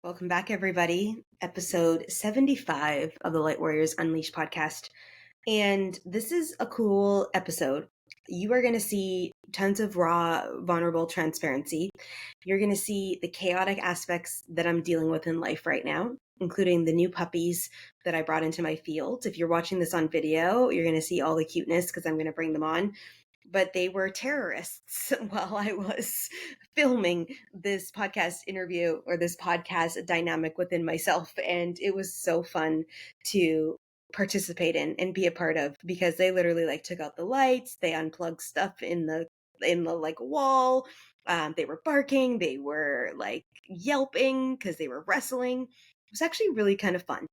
Welcome back, everybody. Episode 75 of the Light Warriors Unleashed podcast. And this is a cool episode. You are going to see tons of raw, vulnerable transparency. You're going to see the chaotic aspects that I'm dealing with in life right now, including the new puppies that I brought into my field. If you're watching this on video, you're going to see all the cuteness because I'm going to bring them on. But they were terrorists while I was filming this podcast interview or this podcast dynamic within myself. And it was so fun to participate in and be a part of, because they literally took out the lights, they unplugged stuff in the wall. They were barking, they were yelping because they were wrestling. It was actually really kind of fun.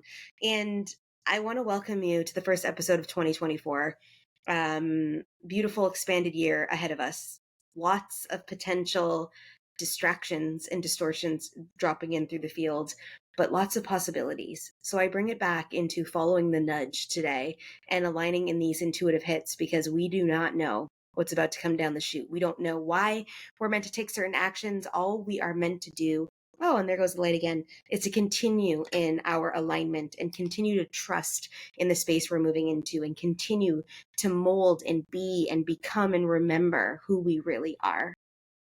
And I want to welcome you to the first episode of 2024. Beautiful expanded year ahead of us. Lots of potential distractions and distortions dropping in through the field, but lots of possibilities. So I bring it back into following the nudge today and aligning in these intuitive hits, because we do not know what's about to come down the chute. We don't know why we're meant to take certain actions. All we are meant to do, oh, and there goes the light again, is to continue in our alignment and continue to trust in the space we're moving into and continue to mold and be and become and remember who we really are.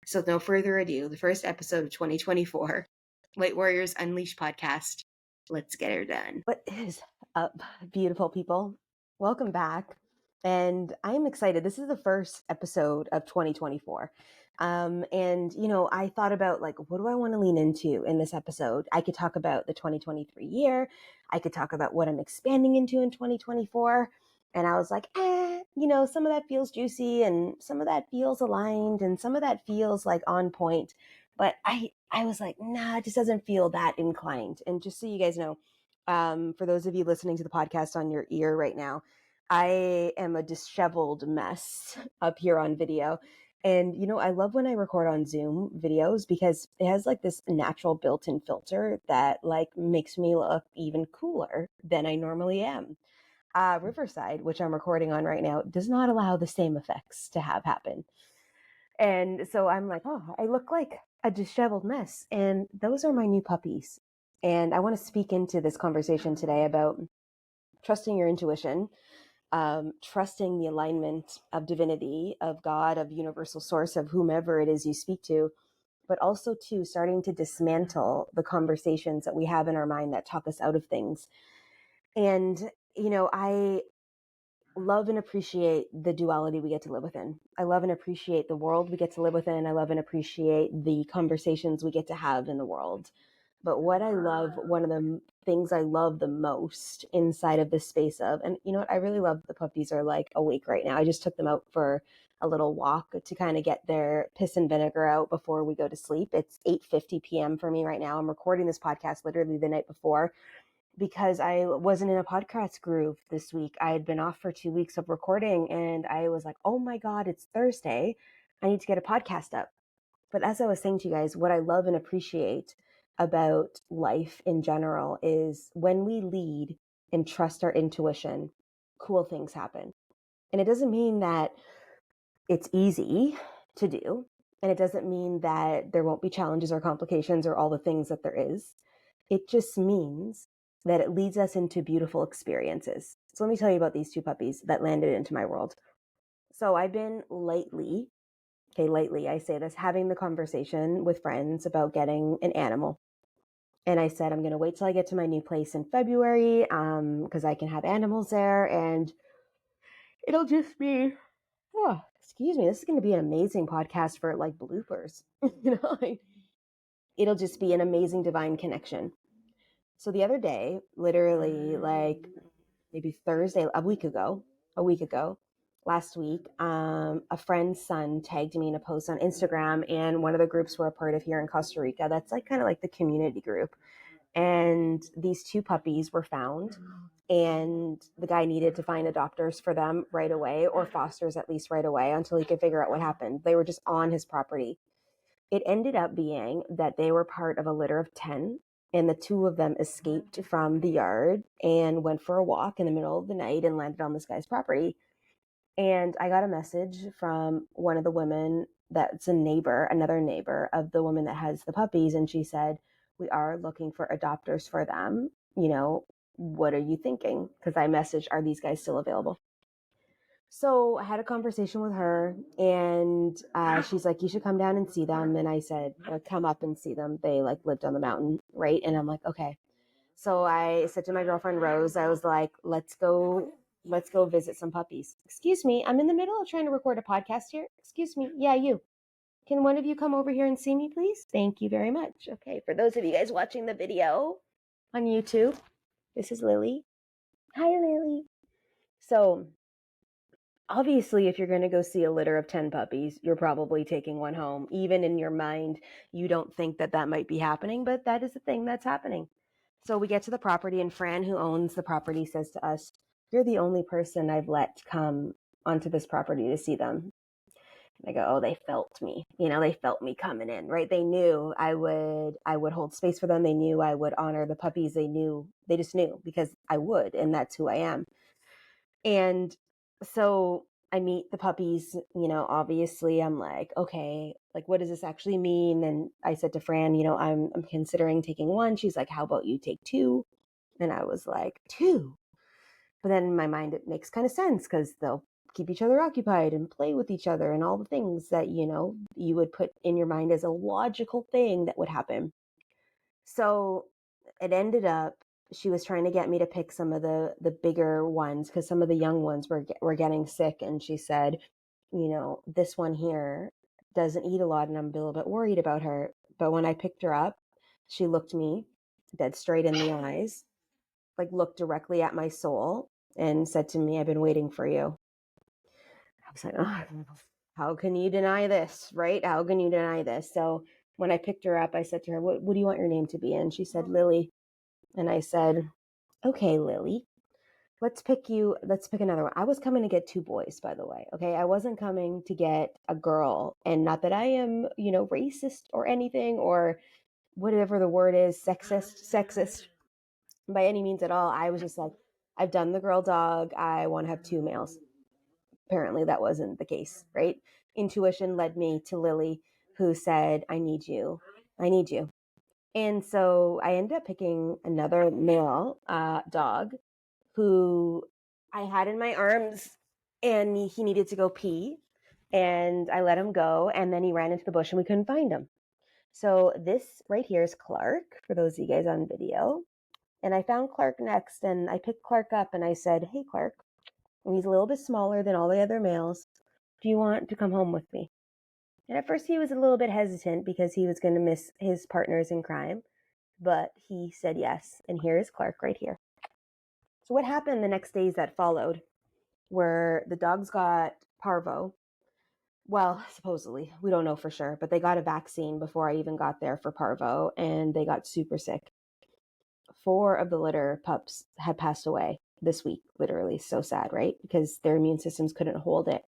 So no further ado, the first episode of 2024, Light Warriors Unleashed podcast. Let's get her done. What is up, beautiful people? Welcome back. And I'm excited. This is the first episode of 2024. I thought about what do I want to lean into in this episode? I could talk about the 2023 year. I could talk about what I'm expanding into in 2024. And I was like, some of that feels juicy and some of that feels aligned and some of that feels on point. But I was like, nah, it just doesn't feel that inclined. And just so you guys know, for those of you listening to the podcast on your ear right now, I am a disheveled mess up here on video. And, I love when I record on Zoom videos because it has this natural built-in filter that makes me look even cooler than I normally am. Riverside, which I'm recording on right now, does not allow the same effects to have happen. And so I'm like, oh, I look like a disheveled mess. And those are my new puppies. And I want to speak into this conversation today about trusting your intuition, trusting the alignment of divinity, of God, of universal source, of whomever it is you speak to, but also too starting to dismantle the conversations that we have in our mind that talk us out of things. And, I love and appreciate the duality we get to live within. I love and appreciate the world we get to live within. I love and appreciate the conversations we get to have in the world. But what I love, one of the things I love the most inside of this space of, and I really love the puppies are awake right now. I just took them out for a little walk to kind of get their piss and vinegar out before we go to sleep. It's 8:50 p.m. for me right now. I'm recording this podcast literally the night before, because I wasn't in a podcast groove this week. I had been off for 2 weeks of recording and I was like, oh my God, it's Thursday. I need to get a podcast up. But as I was saying to you guys, what I love and appreciate about life in general is when we lead and trust our intuition, cool things happen. And it doesn't mean that it's easy to do. And it doesn't mean that there won't be challenges or complications or all the things that there is. It just means that it leads us into beautiful experiences. So let me tell you about these two puppies that landed into my world. So I've been lately, I say this, having the conversation with friends about getting an animal. And I said, I'm going to wait till I get to my new place in February, because I can have animals there and it'll just be, excuse me, this is going to be an amazing podcast for bloopers. It'll just be an amazing divine connection. So the other day, literally maybe Thursday, a week ago, last week, a friend's son tagged me in a post on Instagram, and one of the groups we're a part of here in Costa Rica, that's kind of the community group. And these two puppies were found, and the guy needed to find adopters for them right away, or fosters at least right away, until he could figure out what happened. They were just on his property. It ended up being that they were part of a litter of 10, and the two of them escaped from the yard and went for a walk in the middle of the night and landed on this guy's property. And I got a message from one of the women that's another neighbor of the woman that has the puppies. And she said, we are looking for adopters for them. You know, what are you thinking? Because I messaged, are these guys still available? So I had a conversation with her, and she's like, you should come down and see them. And I said, come up and see them. They like lived on the mountain, right? And I'm like, okay. So I said to my girlfriend Rose, I was like, let's go visit some puppies. Excuse me, I'm in the middle of trying to record a podcast here. Excuse me. Yeah, you. Can one of you come over here and see me, please? Thank you very much. Okay, for those of you guys watching the video on YouTube, this is Lily. Hi, Lily. So obviously, if you're going to go see a litter of 10 puppies, you're probably taking one home. Even in your mind, you don't think that that might be happening, but that is the thing that's happening. So we get to the property, and Fran, who owns the property, says to us, you're the only person I've let come onto this property to see them. And I go, oh, they felt me. You know, they felt me coming in, right? They knew I would hold space for them. They knew I would honor the puppies. They just knew because I would, and that's who I am. And so I meet the puppies, you know, obviously I'm like, okay, like, what does this actually mean? And I said to Fran, you know, I'm considering taking one. She's like, how about you take two? And I was like, two? But then in my mind, it makes kind of sense because they'll keep each other occupied and play with each other and all the things that, you know, you would put in your mind as a logical thing that would happen. So it ended up, she was trying to get me to pick some of the bigger ones because some of the young ones were getting sick, and she said, you know, this one here doesn't eat a lot and I'm a little bit worried about her. But when I picked her up, she looked me dead straight in the eyes, like looked directly at my soul and said to me, I've been waiting for you. I was like, oh, how can you deny this, right? How can you deny this? So when I picked her up, I said to her, what do you want your name to be? And she said, Lily. And I said, okay, Lily, let's pick another one. I was coming to get two boys, by the way. Okay. I wasn't coming to get a girl. And not that I am, you know, racist or anything, or whatever the word is, sexist by any means at all. I was just like, I've done the girl dog. I want to have two males. Apparently that wasn't the case, right? Intuition led me to Lily, who said, I need you. I need you. And so I ended up picking another male dog who I had in my arms, and he needed to go pee, and I let him go, and then he ran into the bush and we couldn't find him. So this right here is Clark, for those of you guys on video. And I found Clark next, and I picked Clark up and I said, hey, Clark, and he's a little bit smaller than all the other males. Do you want to come home with me? And at first he was a little bit hesitant because he was going to miss his partners in crime, but he said yes. And here is Clark right here. So what happened the next days that followed were the dogs got parvo. Well, supposedly, we don't know for sure, but they got a vaccine before I even got there for parvo, and they got super sick. 4 of the litter pups had passed away this week, literally. So sad, right? Because their immune systems couldn't hold it.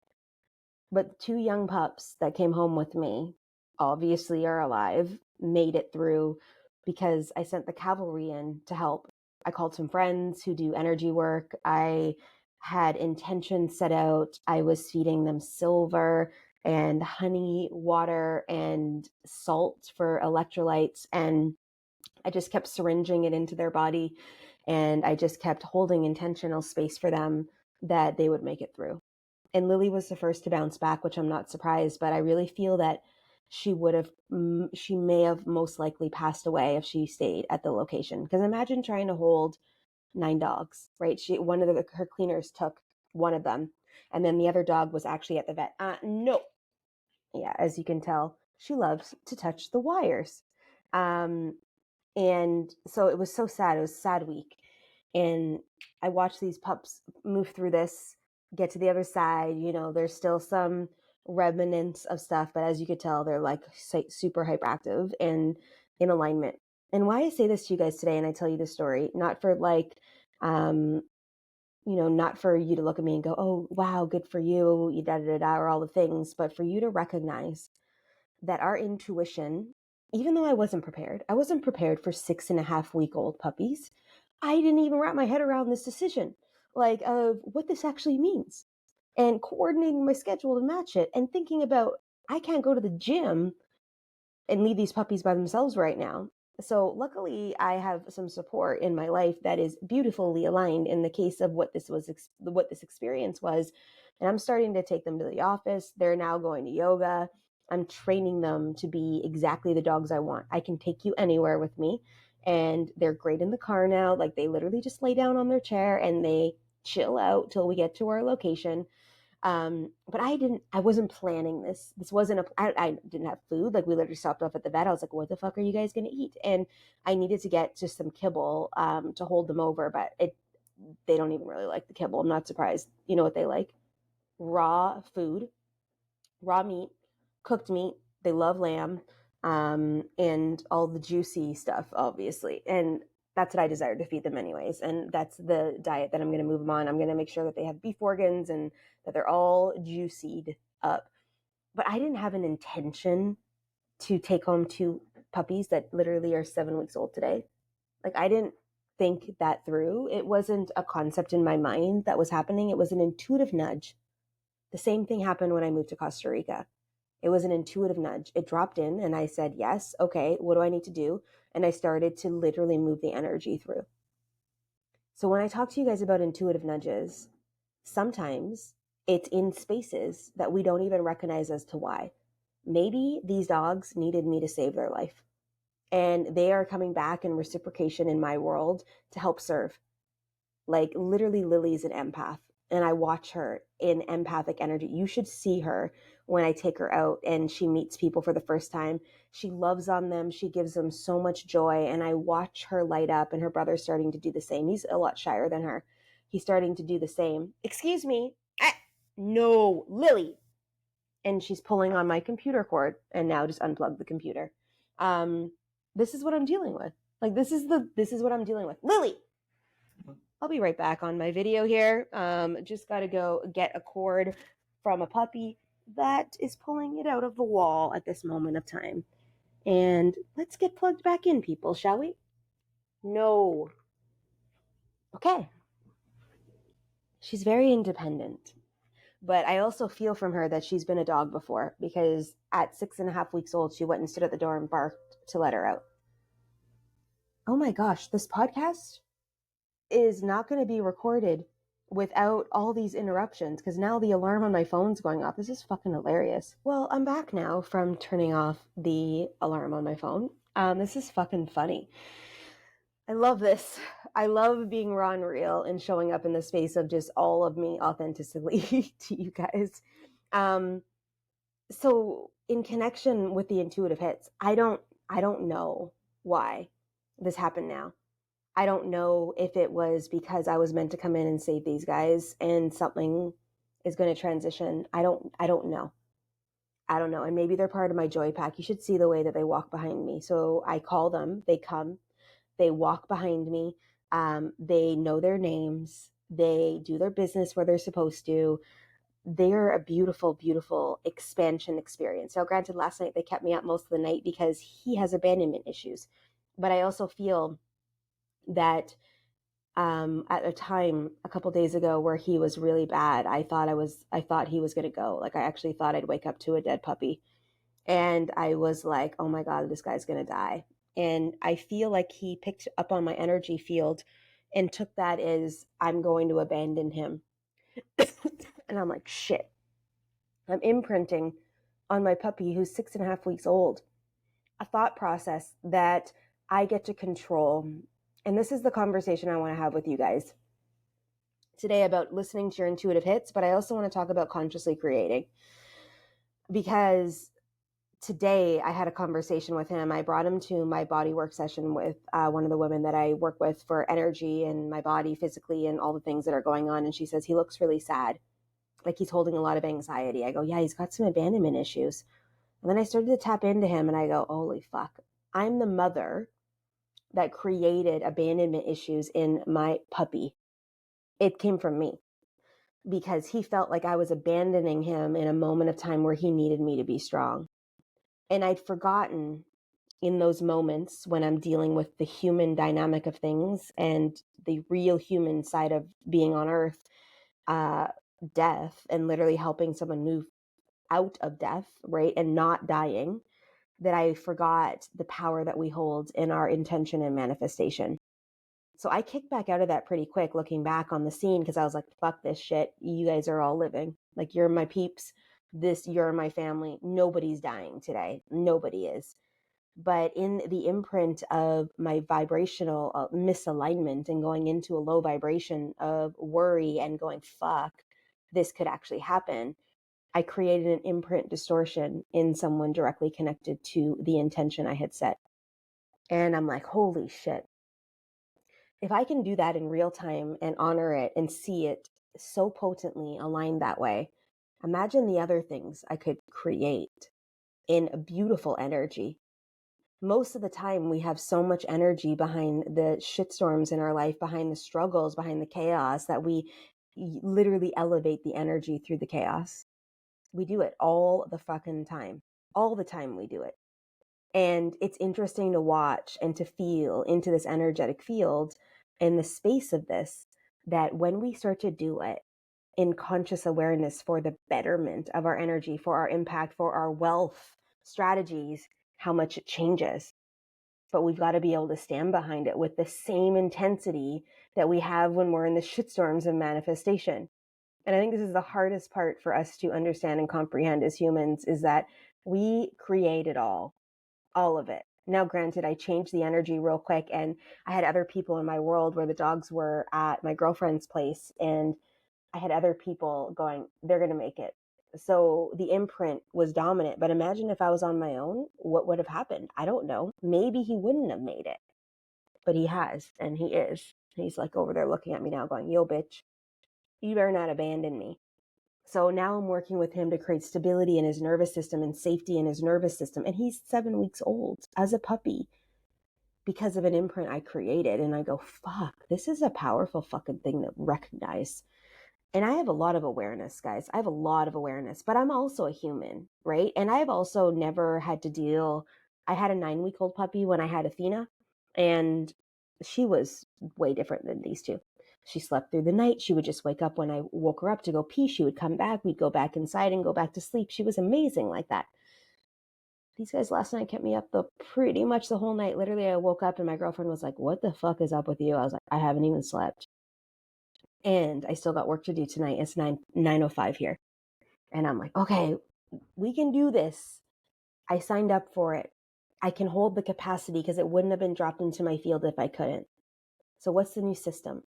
But 2 young pups that came home with me obviously are alive, made it through because I sent the cavalry in to help. I called some friends who do energy work. I had intention set out. I was feeding them silver and honey, water, and salt for electrolytes. And I just kept syringing it into their body. And I just kept holding intentional space for them that they would make it through. And Lily was the first to bounce back, which I'm not surprised, but I really feel that she may have most likely passed away if she stayed at the location. Because imagine trying to hold 9 dogs, right? Her cleaners took one of them, and then the other dog was actually at the vet. No. Yeah, as you can tell, she loves to touch the wires. And so it was so sad. It was a sad week. And I watched these pups move through this, get to the other side. You know, there's still some remnants of stuff, but as you could tell, they're like super hyperactive and in alignment. And why I say this to you guys today, and I tell you this story, not for like, not for you to look at me and go, oh, wow, good for you, da da da da, or all the things, but for you to recognize that our intuition, even though I wasn't prepared for 6.5-week-old puppies. I didn't even wrap my head around this decision, like of what this actually means, and coordinating my schedule to match it, and thinking about, I can't go to the gym and leave these puppies by themselves right now. So luckily I have some support in my life that is beautifully aligned in the case of what this experience was. And I'm starting to take them to the office. They're now going to yoga. I'm training them to be exactly the dogs I want. I can take you anywhere with me, and they're great in the car now. Like, they literally just lay down on their chair and they chill out till we get to our location. But I wasn't planning this. This wasn't I didn't have food. Like, we literally stopped off at the vet. I was like, what the fuck are you guys going to eat? And I needed to get just some kibble, to hold them over, but they don't even really like the kibble. I'm not surprised. You know what they like? Raw food, raw meat, cooked meat. They love lamb, and all the juicy stuff, obviously. And that's what I desire to feed them anyways. And that's the diet that I'm going to move them on. I'm going to make sure that they have beef organs and that they're all juicied up. But I didn't have an intention to take home two puppies that literally are 7 weeks old today. Like, I didn't think that through. It wasn't a concept in my mind that was happening. It was an intuitive nudge. The same thing happened when I moved to Costa Rica. It was an intuitive nudge. It dropped in and I said, yes, okay, what do I need to do? And I started to literally move the energy through. So when I talk to you guys about intuitive nudges, sometimes it's in spaces that we don't even recognize as to why. Maybe these dogs needed me to save their life, and they are coming back in reciprocation in my world to help serve. Like, literally, Lily's an empath, and I watch her in empathic energy. You should see her when I take her out and she meets people for the first time. She loves on them. She gives them so much joy, and I watch her light up, and her brother's starting to do the same. He's a lot shyer than her. He's starting to do the same. Excuse me. No, Lily. And she's pulling on my computer cord, and now just unplugged the computer. This is what I'm dealing with. Like, this is what I'm dealing with. Lily, I'll be right back on my video here. Just got to go get a cord from a puppy that is pulling it out of the wall at this moment of time. And let's get plugged back in, people, shall we? No. Okay. She's very independent. But I also feel from her that she's been a dog before, because at 6.5 weeks old, she went and stood at the door and barked to let her out. Oh my gosh, this podcast is not going to be recorded without all these interruptions, because now the alarm on my phone's going off. This is fucking hilarious. Well, I'm back now from turning off the alarm on my phone. This is fucking funny. I love this. I love being raw and real and showing up in the space of just all of me authentically to you guys. So in connection with the intuitive hits, I don't know why this happened now. I don't know if it was because I was meant to come in and save these guys and something is going to transition. I don't know. I don't know. And maybe they're part of my joy pack. You should see the way that they walk behind me. So I call them, they come, they walk behind me. They know their names. They do their business where they're supposed to. They're a beautiful, beautiful expansion experience. Now, granted, last night they kept me up most of the night because he has abandonment issues. But I also feel that at a time a couple days ago where he was really bad, I thought he was going to go. Like, I actually thought I'd wake up to a dead puppy. And I was like, oh my God, this guy's going to die. And I feel like he picked up on my energy field and took that as I'm going to abandon him. And I'm like, shit, I'm imprinting on my puppy who's 6.5 weeks old a thought process that I get to control. And this is the conversation I want to have with you guys today about listening to your intuitive hits, but I also want to talk about consciously creating, because today I had a conversation with him. I brought him to my body work session with one of the women that I work with for energy and my body physically and all the things that are going on. And she says, he looks really sad. Like, he's holding a lot of anxiety. I go, yeah, he's got some abandonment issues. And then I started to tap into him and I go, holy fuck, I'm the mother that created abandonment issues in my puppy. It came from me because he felt like I was abandoning him in a moment of time where he needed me to be strong. And I'd forgotten in those moments when I'm dealing with the human dynamic of things and the real human side of being on earth, death, and literally helping someone move out of death, right? And not dying, that I forgot the power that we hold in our intention and manifestation. So I kicked back out of that pretty quick looking back on the scene, because I was like, fuck this shit. You guys are all living. Like, you're my peeps. You're my family. Nobody's dying today. Nobody is. But in the imprint of my vibrational misalignment and going into a low vibration of worry and going, fuck, this could actually happen, I created an imprint distortion in someone directly connected to the intention I had set. And I'm like, holy shit. If I can do that in real time and honor it and see it so potently aligned that way, imagine the other things I could create in a beautiful energy. Most of the time, we have so much energy behind the shitstorms in our life, behind the struggles, behind the chaos, that we literally elevate the energy through the chaos. We do it all the fucking time. All the time we do it. And it's interesting to watch and to feel into this energetic field in the space of this, that when we start to do it in conscious awareness for the betterment of our energy, for our impact, for our wealth strategies, how much it changes. But we've got to be able to stand behind it with the same intensity that we have when we're in the shitstorms of manifestation. And I think this is the hardest part for us to understand and comprehend as humans, is that we create it all of it. Now, granted, I changed the energy real quick, and I had other people in my world where the dogs were at my girlfriend's place, and I had other people going, they're going to make it. So the imprint was dominant. But imagine if I was on my own, what would have happened? I don't know. Maybe he wouldn't have made it, but he has, and he is. He's like over there looking at me now going, yo, bitch, you better not abandon me. So now I'm working with him to create stability in his nervous system and safety in his nervous system. And he's 7 weeks old as a puppy because of an imprint I created. And I go, fuck, this is a powerful fucking thing to recognize. And I have a lot of awareness, guys. I have a lot of awareness, but I'm also a human, right? And I've also never had to deal. I had a 9-week-old puppy when I had Athena, and she was way different than these two. She slept through the night. She would just wake up when I woke her up to go pee. She would come back. We'd go back inside and go back to sleep. She was amazing like that. These guys last night kept me up pretty much the whole night. Literally, I woke up and my girlfriend was like, what the fuck is up with you? I was like, I haven't even slept. And I still got work to do tonight. It's 9:05 here. And I'm like, okay, we can do this. I signed up for it. I can hold the capacity, because it wouldn't have been dropped into my field if I couldn't. So what's the new system?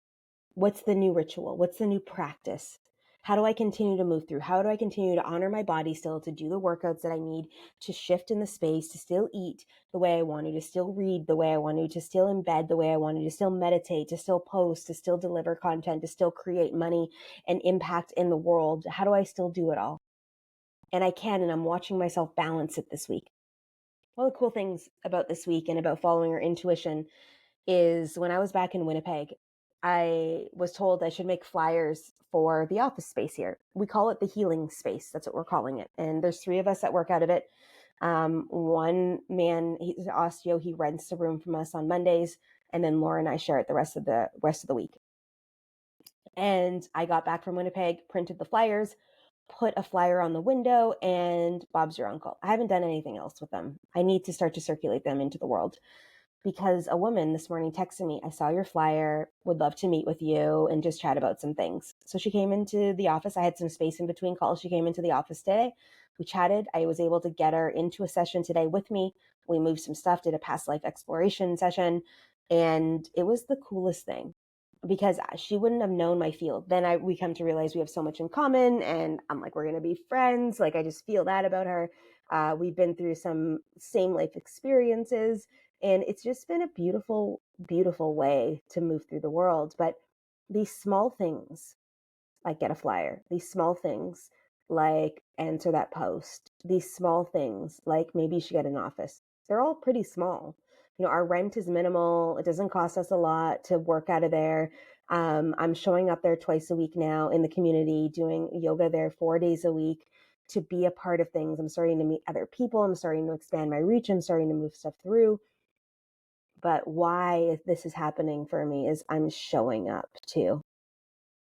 What's the new ritual? What's the new practice? How do I continue to move through? How do I continue to honor my body still, to do the workouts that I need, to shift in the space, to still eat the way I want to still read the way I want to still embed the way I want to still meditate, to still post, to still deliver content, to still create money and impact in the world? How do I still do it all? And I can, and I'm watching myself balance it this week. One of the cool things about this week and about following our intuition is, when I was back in Winnipeg, I was told I should make flyers for the office space here. We call it the healing space. That's what we're calling it. And there's 3 of us that work out of it. One man, he's an osteo. He rents the room from us on Mondays, and then Laura and I share it the rest of the week. And I got back from Winnipeg, printed the flyers, put a flyer on the window, and Bob's your uncle. I haven't done anything else with them. I need to start to circulate them into the world, because a woman this morning texted me, I saw your flyer, would love to meet with you and just chat about some things. So she came into the office. I had some space in between calls. She came into the office today. We chatted. I was able to get her into a session today with me. We moved some stuff, did a past life exploration session, and it was the coolest thing, because she wouldn't have known my field. Then we come to realize we have so much in common, and I'm like, we're going to be friends. Like, I just feel that about her. We've been through some same life experiences, and it's just been a beautiful, beautiful way to move through the world. But these small things, like get a flyer, these small things like answer that post, these small things like maybe you should get an office, they're all pretty small. Our rent is minimal. It doesn't cost us a lot to work out of there. I'm showing up there twice a week now in the community, doing yoga there 4 days a week, to be a part of things. I'm starting to meet other people. I'm starting to expand my reach. I'm starting to move stuff through. But why this is happening for me is I'm showing up too.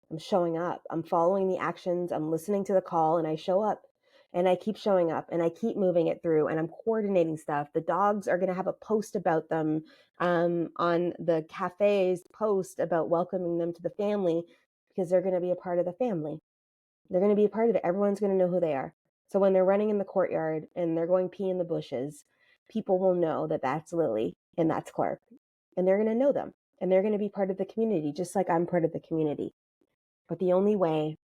I'm showing up. I'm following the actions. I'm listening to the call, and I show up. and I keep showing up and I keep moving it through and I'm coordinating stuff. The dogs are going to have a post about them on the cafe's post about welcoming them to the family because they're going to be a part of the family. They're going to be a part of it. Everyone's going to know who they are. So when they're running in the courtyard and they're going pee in the bushes, people will know that that's Lily and that's Clark. And they're going to know them. And they're going to be part of the community, just like I'm part of the community. But the only way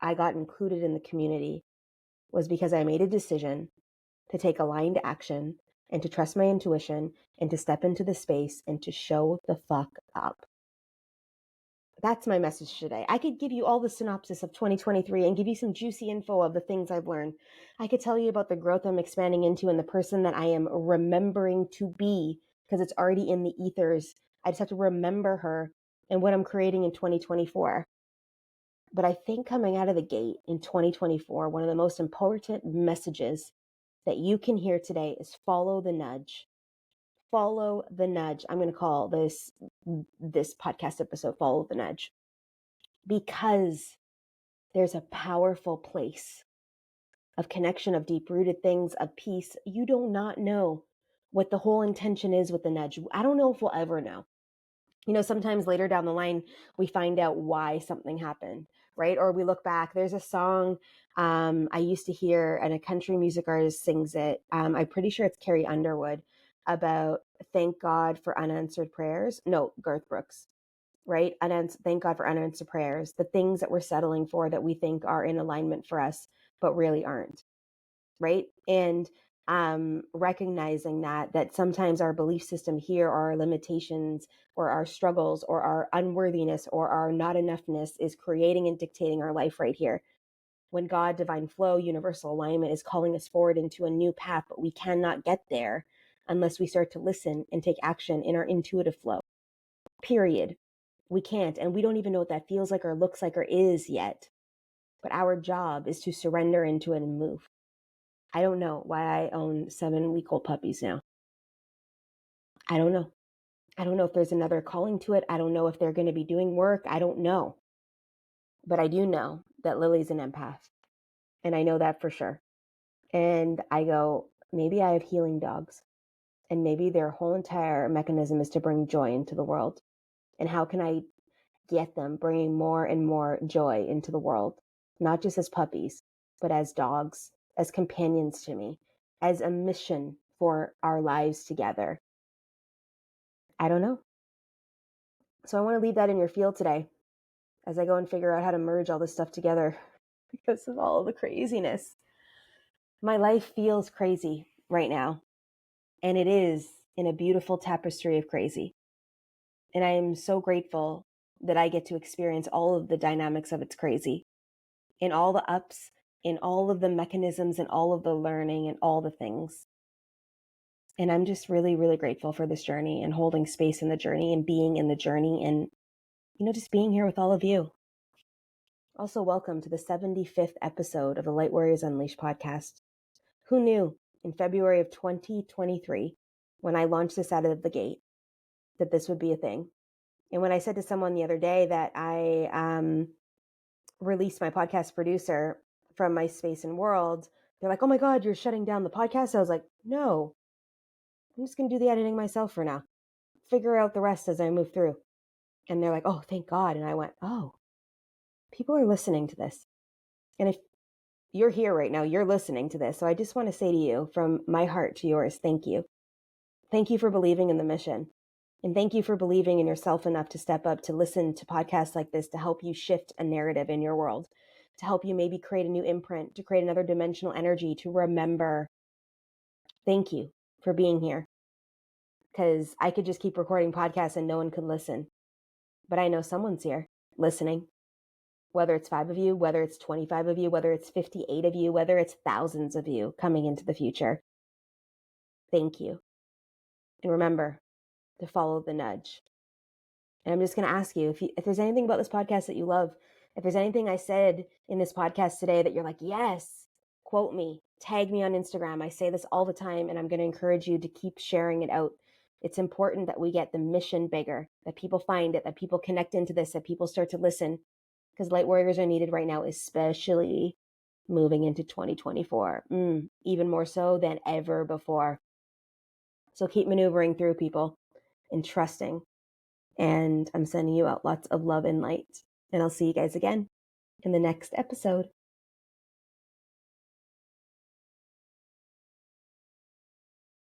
I got included in the community was because I made a decision to take aligned action and to trust my intuition and to step into the space and to show the fuck up. That's my message today. I could give you all the synopsis of 2023 and give you some juicy info of the things I've learned. I could tell you about the growth I'm expanding into and the person that I am remembering to be because it's already in the ethers. I just have to remember her and what I'm creating in 2024. But I think coming out of the gate in 2024, one of the most important messages that you can hear today is follow the nudge. Follow the nudge. I'm going to call this podcast episode Follow the Nudge, because there's a powerful place of connection, of deep-rooted things, of peace. You do not know what the whole intention is with the nudge. I don't know if we'll ever know. Sometimes later down the line, we find out why something happened, right? Or we look back. There's a song I used to hear, and a country music artist sings it. I'm pretty sure it's Carrie Underwood, about thank God for unanswered prayers. No, Garth Brooks, right? Thank God for unanswered prayers. The things that we're settling for that we think are in alignment for us, but really aren't, right? And recognizing that sometimes our belief system here, or our limitations or our struggles or our unworthiness or our not enoughness is creating and dictating our life right here. When God, divine flow, universal alignment is calling us forward into a new path, but we cannot get there unless we start to listen and take action in our intuitive flow. Period. We can't, and we don't even know what that feels like or looks like or is yet. But our job is to surrender into it and move. I don't know why I own 7-week-old puppies now. I don't know. I don't know if there's another calling to it. I don't know if they're going to be doing work. I don't know. But I do know that Lily's an empath. And I know that for sure. And I go, maybe I have healing dogs. And maybe their whole entire mechanism is to bring joy into the world. And how can I get them bringing more and more joy into the world? Not just as puppies, but as dogs, as companions to me, as a mission for our lives together. I don't know. So I want to leave that in your field today as I go and figure out how to merge all this stuff together because of all the craziness. My life feels crazy right now, and it is in a beautiful tapestry of crazy. And I am so grateful that I get to experience all of the dynamics of its crazy, in all the ups, in all of the mechanisms, and all of the learning and all the things. And I'm just really, really grateful for this journey and holding space in the journey and being in the journey and, just being here with all of you. Also, welcome to the 75th episode of the Light Warriors Unleashed podcast. Who knew in February of 2023, when I launched this out of the gate, that this would be a thing? And when I said to someone the other day that I released my podcast producer from my space and world, they're like, oh my God, you're shutting down the podcast? I was like, no, I'm just going to do the editing myself for now. Figure out the rest as I move through. And they're like, oh, thank God. And I went, oh, people are listening to this. And if you're here right now, you're listening to this. So I just want to say to you, from my heart to yours, thank you. Thank you for believing in the mission. And thank you for believing in yourself enough to step up, to listen to podcasts like this, to help you shift a narrative in your world, to help you maybe create a new imprint, to create another dimensional energy, to remember. Thank you for being here. Because I could just keep recording podcasts and no one could listen. But I know someone's here listening. Whether it's 5 of you, whether it's 25 of you, whether it's 58 of you, whether it's thousands of you coming into the future. Thank you. And remember to follow the nudge. And I'm just going to ask you, if there's anything about this podcast that you love, if there's anything I said in this podcast today that you're like, yes, quote me, tag me on Instagram. I say this all the time, and I'm going to encourage you to keep sharing it out. It's important that we get the mission bigger, that people find it, that people connect into this, that people start to listen, because light warriors are needed right now, especially moving into 2024, even more so than ever before. So keep maneuvering through, people, and trusting. And I'm sending you out lots of love and light. And I'll see you guys again in the next episode.